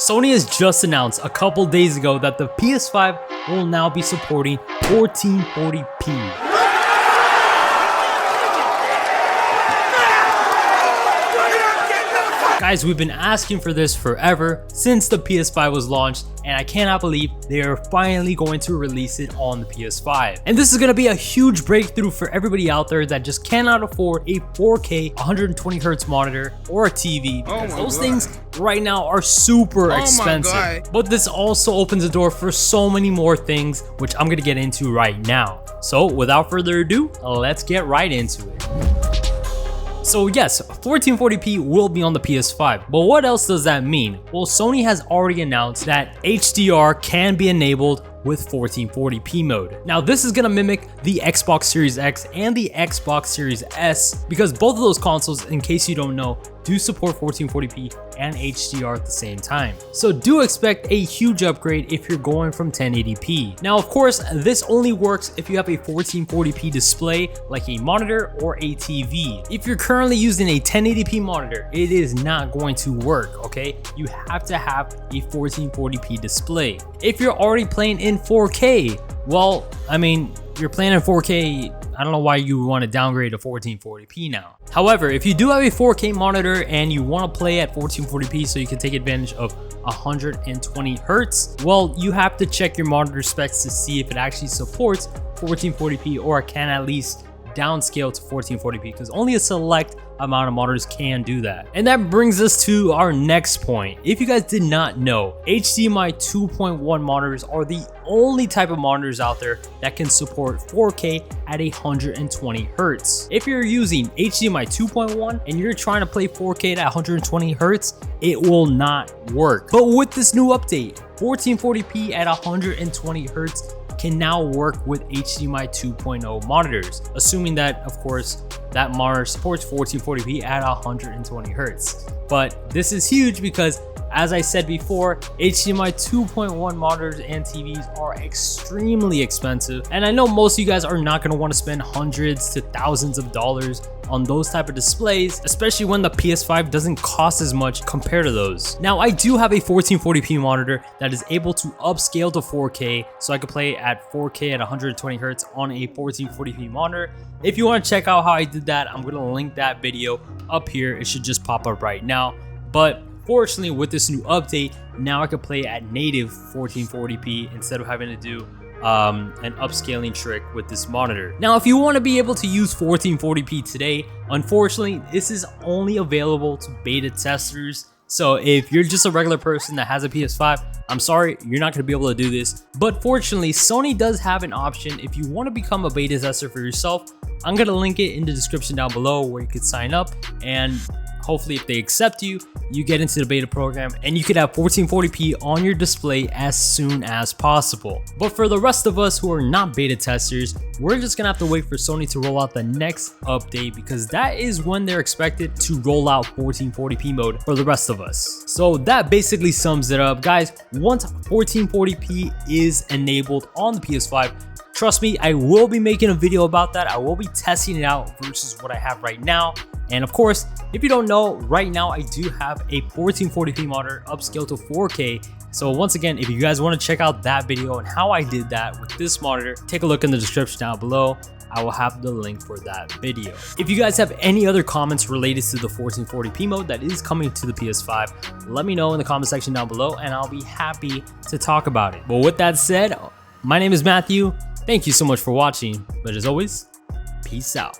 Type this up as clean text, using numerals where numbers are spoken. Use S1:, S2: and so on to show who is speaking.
S1: Sony has just announced a couple days ago that the PS5 will now be supporting 1440p. Guys, we've been asking for this forever since the PS5 was launched, and I cannot believe they are finally going to release it on the PS5. And this is going to be a huge breakthrough for everybody out there that just cannot afford a 4K 120Hz monitor or a TV, because those things right now are super expensive. But this also opens the door for so many more things, which I'm going to get into right now. So without further ado, let's get right into it. So yes, 1440p will be on the PS5, but what else does that mean? Well, Sony has already announced that HDR can be enabled with 1440p mode. Now this is gonna mimic the Xbox Series X and the Xbox Series S, because both of those consoles, in case you don't know, do support 1440p and HDR at the same time. So do expect a huge upgrade if you're going from 1080p. Now of course, this only works if you have a 1440p display like a monitor or a TV. If you're currently using a 1080p monitor, it is not going to work, okay? You have to have a 1440p display. If you're already playing in 4K, well, I mean, you're playing in 4K, I don't know why you want to downgrade to 1440p now. However, if you do have a 4K monitor and you want to play at 1440p so you can take advantage of 120 Hz, well, you have to check your monitor specs to see if it actually supports 1440p or can at least downscale to 1440p, because only a select amount of monitors can do that. And that brings us to our next point. If you guys did not know, HDMI 2.1 monitors are the only type of monitors out there that can support 4K at 120 Hz. If you're using HDMI 2.1 and you're trying to play 4K at 120 Hz, it will not work. But with this new update, 1440p at 120 Hz can now work with HDMI 2.0 monitors, assuming that, of course, that monitor supports 1440p at 120 Hz. But this is huge because, as I said before, HDMI 2.1 monitors and TVs are extremely expensive, and I know most of you guys are not going to want to spend hundreds to thousands of dollars on those type of displays, especially when the PS5 doesn't cost as much compared to those. Now, I do have a 1440p monitor that is able to upscale to 4K, so I can play at 4K at 120 Hz on a 1440p monitor. If you want to check out how I did that, I'm going to link that video up here. It should just pop up right now. But fortunately, with this new update, now I can play at native 1440p instead of having to do an upscaling trick with this monitor. Now, if you want to be able to use 1440p today, unfortunately, this is only available to beta testers. So if you're just a regular person that has a PS5, I'm sorry, you're not going to be able to do this. But fortunately, Sony does have an option. If you want to become a beta tester for yourself, I'm going to link it in the description down below where you could sign up, and hopefully if they accept you, you get into the beta program and you could have 1440p on your display as soon as possible. But for the rest of us who are not beta testers, we're just gonna have to wait for Sony to roll out the next update, because that is when they're expected to roll out 1440p mode for the rest of us. So that basically sums it up, guys. Once 1440p is enabled on the PS5, trust me, I will be making a video about that. I will be testing it out versus what I have right now. And of course, if you don't know, right now I do have a 1440p monitor upscaled to 4K. So once again, if you guys want to check out that video and how I did that with this monitor, take a look in the description down below. I will have the link for that video. If you guys have any other comments related to the 1440p mode that is coming to the PS5, let me know in the comment section down below and I'll be happy to talk about it. But with that said, my name is Matthew. Thank you so much for watching, but as always, peace out.